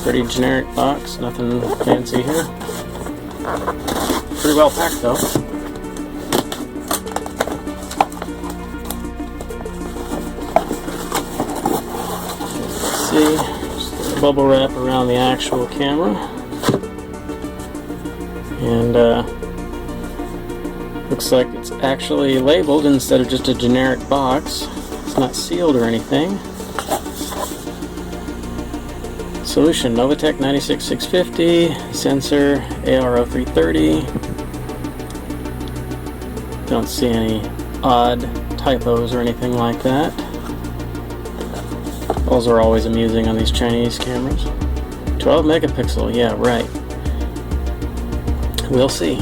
Pretty generic box, nothing fancy here. Pretty well packed though. Let's see, just a bubble wrap around the actual camera. And looks like it's actually labeled instead of just a generic box. It's not sealed or anything. Solution: Novatech 96650, sensor AR0330. Don't see any odd typos or anything like that. Those are always amusing on these Chinese cameras. 12 megapixel, yeah, right. We'll see.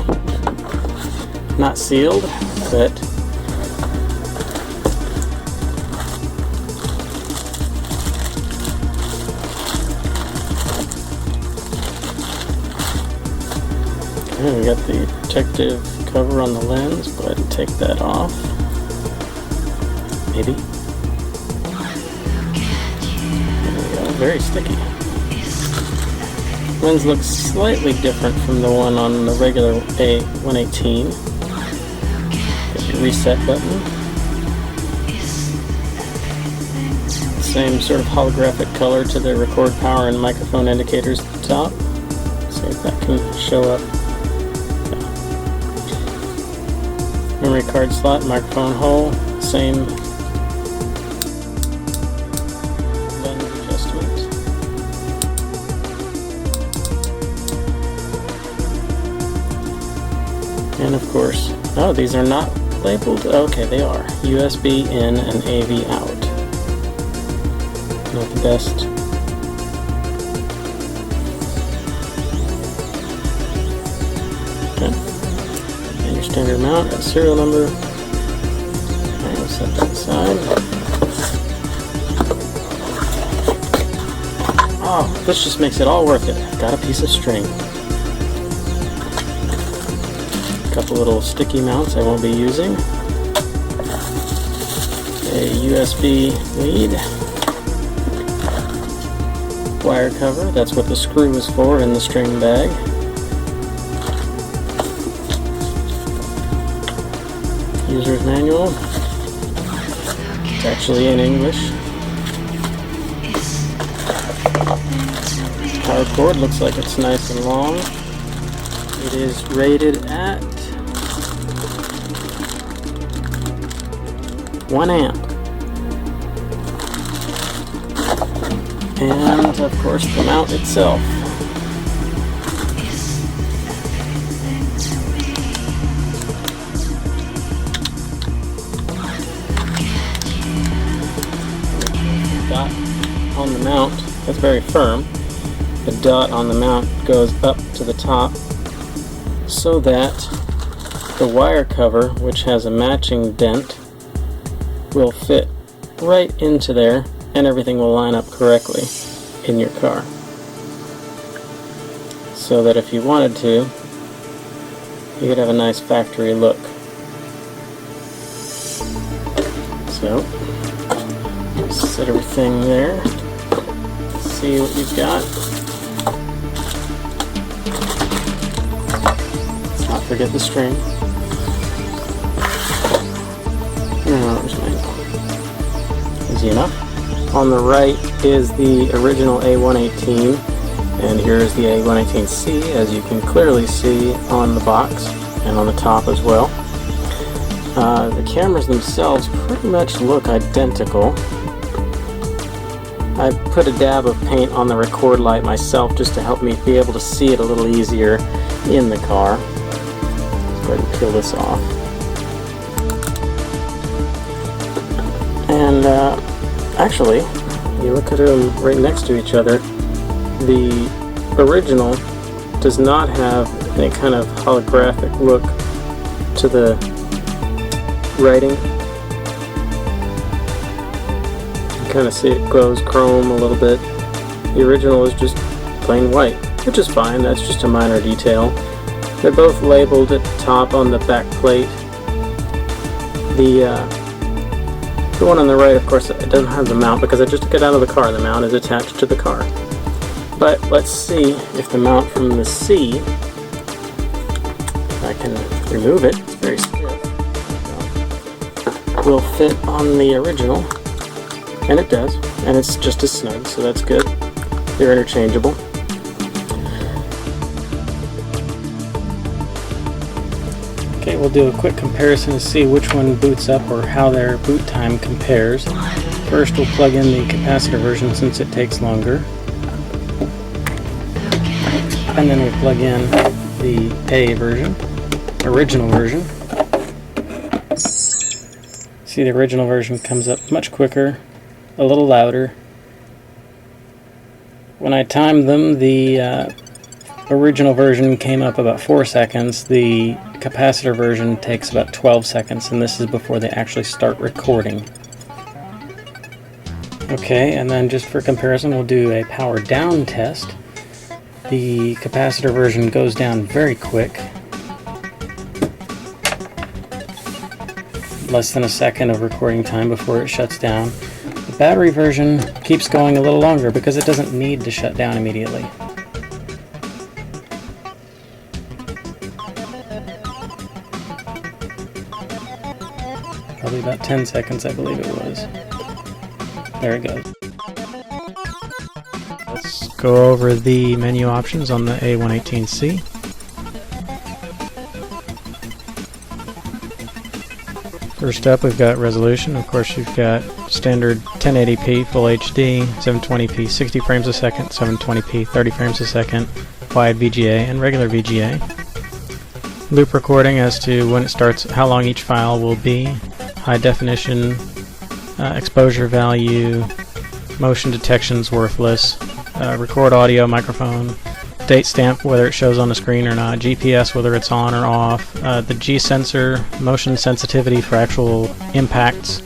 Not sealed, but we got the protective cover on the lens. Go ahead and take that off. Maybe. There we go. Very sticky. Lens looks slightly different from the one on the regular A118. Got the reset button. Same sort of holographic color to the record power and microphone indicators at the top. See if that can show up. Memory card slot, microphone hole, same lens adjustment. And of course, oh, these are not labeled. Okay, they are. USB in and AV out. Not the best. Okay. Your standard mount, a serial number. Okay, we'll set that aside. Oh, this just makes it all worth it. Got a piece of string. A couple little sticky mounts I won't be using. A USB lead. Wire cover, that's what the screw is for in the string bag. User's manual. It's actually in English. Power cord looks like it's nice and long. It is rated at 1 amp. And of course the mount itself. Dot on the mount, that's very firm. The dot on the mount goes up to the top so that the wire cover, which has a matching dent, will fit right into there and everything will line up correctly in your car. So that if you wanted to, you could have a nice factory look. So, set everything there. See what you've got. Let's not forget the string. Easy enough. On the right is the original A118, and here's the A118C, as you can clearly see on the box and on the top as well. The cameras themselves pretty much look identical. I put a dab of paint on the record light myself just to help me be able to see it a little easier in the car. Let's go ahead and peel this off. And actually, you look at them right next to each other, the original does not have any kind of holographic look to the writing. You kind of see it glows chrome a little bit. The original is just plain white, which is fine, that's just a minor detail. They're both labeled at the top on the back plate. The one on the right, of course, it doesn't have the mount because I just took it out of the car. The mount is attached to the car. But let's see if the mount from the C, if I can remove it, it's very stiff, will fit on the original, and it does, and it's just as snug, so that's good. They're interchangeable. Okay, we'll do a quick comparison to see which one boots up or how their boot time compares. First we'll plug in the capacitor version since it takes longer. And then we'll plug in the A version, original version. See, the original version comes up much quicker, a little louder. When I timed them, the original version came up about 4 seconds. The capacitor version takes about 12 seconds, and this is before they actually start recording. Okay, and then just for comparison, we'll do a power down test. The capacitor version goes down very quick. Less than a second of recording time before it shuts down. The battery version keeps going a little longer because it doesn't need to shut down immediately. Probably about 10 seconds, I believe it was. There it goes. Let's go over the menu options on the A118C. First up, we've got resolution. Of course, you've got standard 1080p, full HD, 720p, 60 frames a second, 720p, 30 frames a second, wide VGA, and regular VGA. Loop recording as to when it starts, how long each file will be, high definition, exposure value, motion detection's worthless, record audio, microphone, date stamp whether it shows on the screen or not, GPS whether it's on or off, the G sensor, motion sensitivity for actual impacts.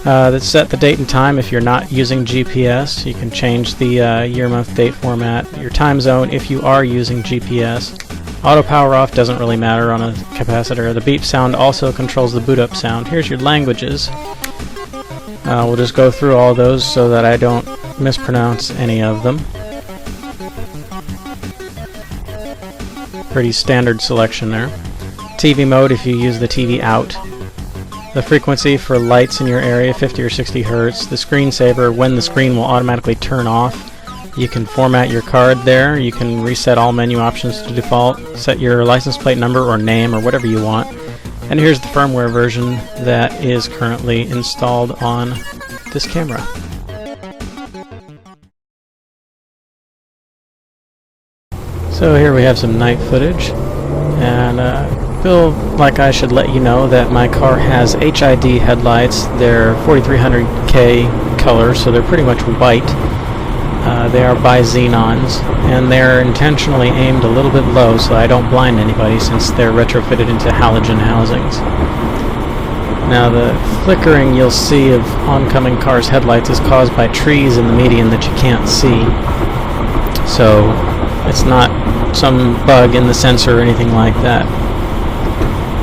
That set the date and time if you're not using GPS. You can change the year, month, date format, your time zone if you are using GPS. Auto power off doesn't really matter on a capacitor. The beep sound also controls the boot up sound. Here's your languages. We'll just go through all those so that I don't mispronounce any of them. Pretty standard selection there. TV mode if you use the TV out. The frequency for lights in your area, 50 or 60 Hertz. The screensaver, when the screen will automatically turn off. You can format your card there. You can reset all menu options to default. Set your license plate number or name or whatever you want. And here's the firmware version that is currently installed on this camera. So here we have some night footage, and I feel like I should let you know that my car has HID headlights. They're 4300K color, so they're pretty much white. They are by xenons, and they're intentionally aimed a little bit low so I don't blind anybody since they're retrofitted into halogen housings. Now the flickering you'll see of oncoming cars' headlights is caused by trees in the median that you can't see. So it's not some bug in the sensor or anything like that.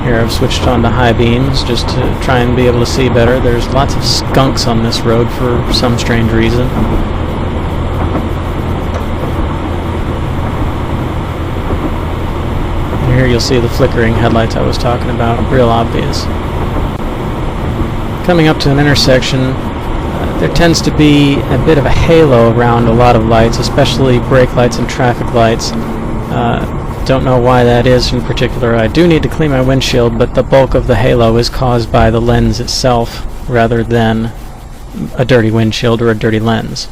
Here I've switched on to high beams just to try and be able to see better. There's lots of skunks on this road for some strange reason. And here you'll see the flickering headlights I was talking about, real obvious. Coming up to an intersection, there tends to be a bit of a halo around a lot of lights, especially brake lights and traffic lights. Don't know why that is in particular. I do need to clean my windshield, but the bulk of the halo is caused by the lens itself rather than a dirty windshield or a dirty lens.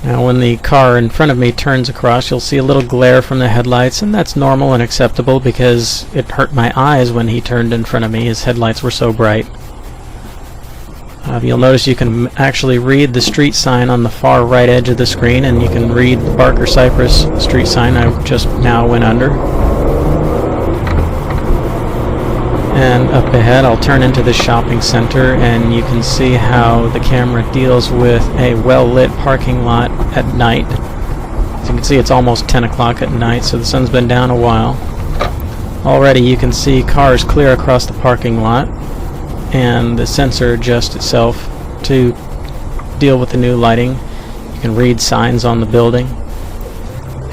Now when the car in front of me turns across, you'll see a little glare from the headlights, and that's normal and acceptable because it hurt my eyes when he turned in front of me. His headlights were so bright. You'll notice you can actually read the street sign on the far right edge of the screen, and you can read the Barker Cypress street sign I just now went under. And up ahead I'll turn into the shopping center, and you can see how the camera deals with a well-lit parking lot at night. As you can see, it's almost 10 o'clock at night, so the sun's been down a while. Already you can see cars clear across the parking lot, and the sensor adjusts itself to deal with the new lighting. You can read signs on the building.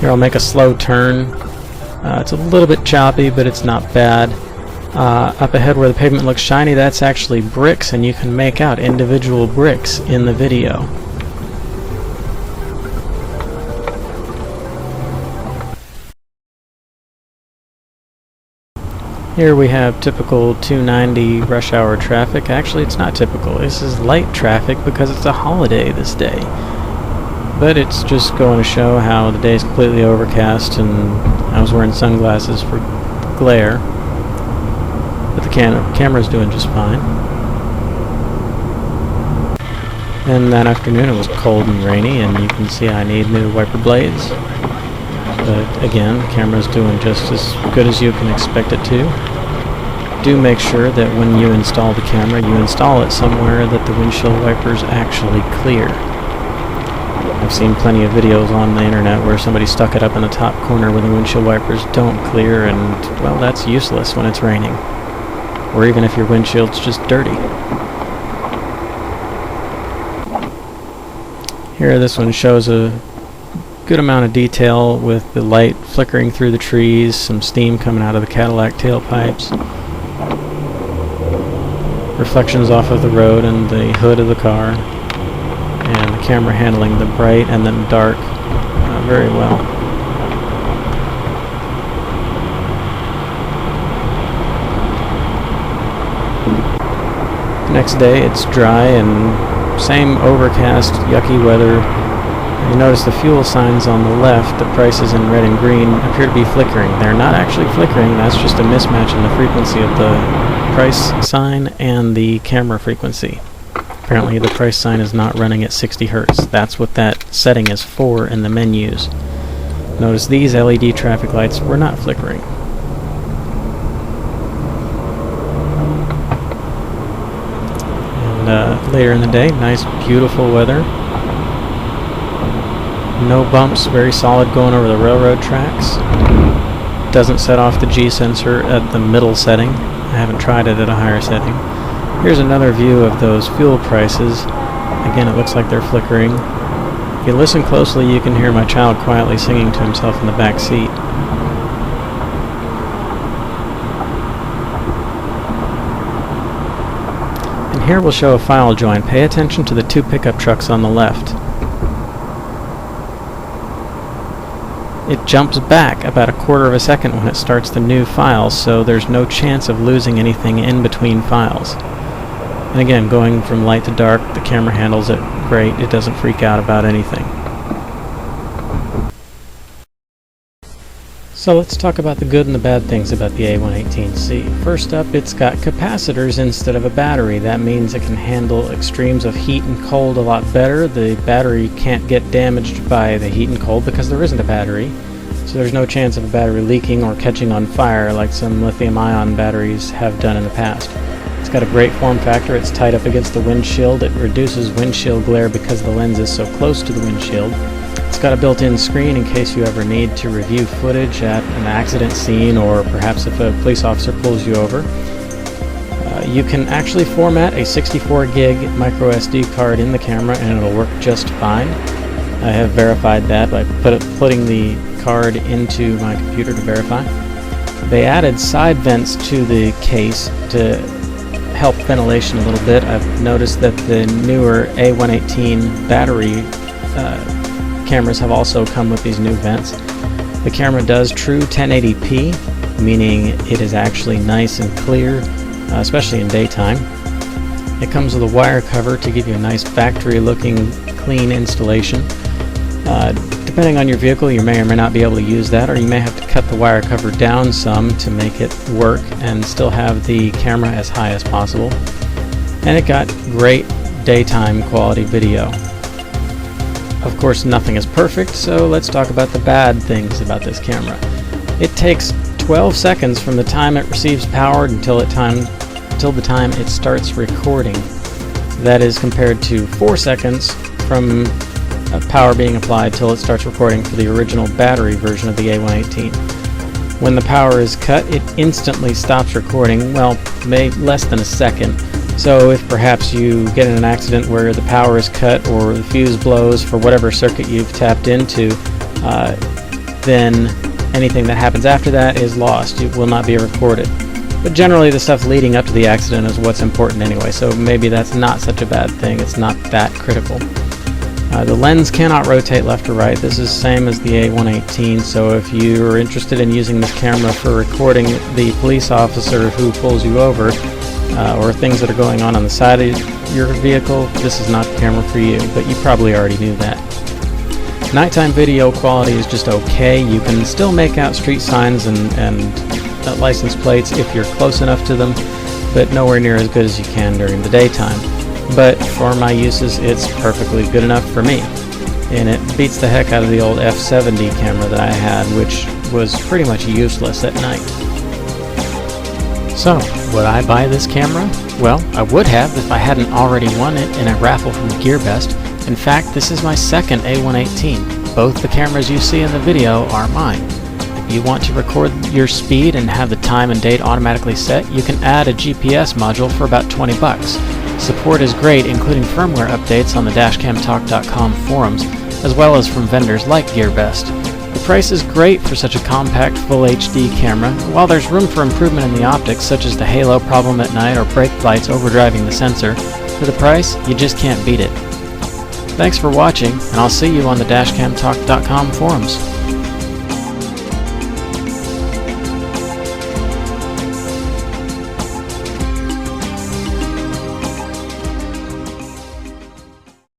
Here I'll make a slow turn. It's a little bit choppy, but it's not bad. Up ahead where the pavement looks shiny, that's actually bricks, and you can make out individual bricks in the video. Here we have typical 290 rush hour traffic. Actually, it's not typical. This is light traffic because it's a holiday this day. But it's just going to show how the day is completely overcast, and I was wearing sunglasses for glare. But the camera's doing just fine. And that afternoon it was cold and rainy, and you can see I need new wiper blades. But again, the camera's doing just as good as you can expect it to. Do make sure that when you install the camera, you install it somewhere that the windshield wipers actually clear. I've seen plenty of videos on the internet where somebody stuck it up in the top corner where the windshield wipers don't clear, and well, that's useless when it's raining. Or even if your windshield's just dirty. Here, this one shows a good amount of detail with the light flickering through the trees, some steam coming out of the Cadillac tailpipes, reflections off of the road and the hood of the car, and the camera handling the bright and then dark very well. The next day it's dry and same overcast, yucky weather. You notice the fuel signs on the left, the prices in red and green, appear to be flickering. They're not actually flickering, that's just a mismatch in the frequency of the price sign and the camera frequency. Apparently the price sign is not running at 60 Hertz. That's what that setting is for in the menus. Notice these LED traffic lights were not flickering. And later in the day, nice beautiful weather. No bumps, very solid going over the railroad tracks. Doesn't set off the G sensor at the middle setting. I haven't tried it at a higher setting. Here's another view of those fuel prices. Again, it looks like they're flickering. If you listen closely, you can hear my child quietly singing to himself in the back seat. And here we'll show a file join. Pay attention to the two pickup trucks on the left. It jumps back about 1/4 of a second when it starts the new file, so there's no chance of losing anything in between files. And again, going from light to dark, the camera handles it great. It doesn't freak out about anything. So let's talk about the good and the bad things about the A118C. First up, it's got capacitors instead of a battery. That means it can handle extremes of heat and cold a lot better. The battery can't get damaged by the heat and cold because there isn't a battery. So there's no chance of a battery leaking or catching on fire like some lithium-ion batteries have done in the past. It's got a great form factor. It's tight up against the windshield. It reduces windshield glare because the lens is so close to the windshield. It's got a built-in screen in case you ever need to review footage at an accident scene, or perhaps if a police officer pulls you over. You can actually format a 64 gig micro SD card in the camera and it'll work just fine. I have verified that by putting the card into my computer to verify. They added side vents to the case to help ventilation a little bit. I've noticed that the newer A118 battery cameras have also come with these new vents. The camera does true 1080p, meaning it is actually nice and clear, especially in daytime. It comes with a wire cover to give you a nice factory looking clean installation. Depending on your vehicle, you may or may not be able to use that, or you may have to cut the wire cover down some to make it work and still have the camera as high as possible. And it got great daytime quality video. Of course, nothing is perfect, so let's talk about the bad things about this camera. It takes 12 seconds from the time it receives power until the time it starts recording. That is compared to 4 seconds from power being applied till it starts recording for the original battery version of the A118. When the power is cut, it instantly stops recording, well, less than a second, So if perhaps you get in an accident where the power is cut or the fuse blows for whatever circuit you've tapped into, then anything that happens after that is lost. It will not be recorded. But generally the stuff leading up to the accident is what's important anyway, so maybe that's not such a bad thing. It's not that critical. The lens cannot rotate left or right. This is the same as the A118, so if you're interested in using this camera for recording the police officer who pulls you over, or things that are going on the side of your vehicle, this is not the camera for you, but you probably already knew that. Nighttime video quality is just okay. You can still make out street signs and license plates if you're close enough to them, but nowhere near as good as you can during the daytime. But for my uses, it's perfectly good enough for me, and it beats the heck out of the old F70 camera that I had, which was pretty much useless at night. So, would I buy this camera? Well, I would have if I hadn't already won it in a raffle from GearBest. In fact, this is my second A118. Both the cameras you see in the video are mine. If you want to record your speed and have the time and date automatically set, you can add a GPS module for about 20 bucks. Support is great, including firmware updates on the dashcamtalk.com forums, as well as from vendors like GearBest. The price is great for such a compact Full HD camera. While there's room for improvement in the optics, such as the halo problem at night or brake lights overdriving the sensor, for the price, you just can't beat it. Thanks for watching, and I'll see you on the dashcamtalk.com forums.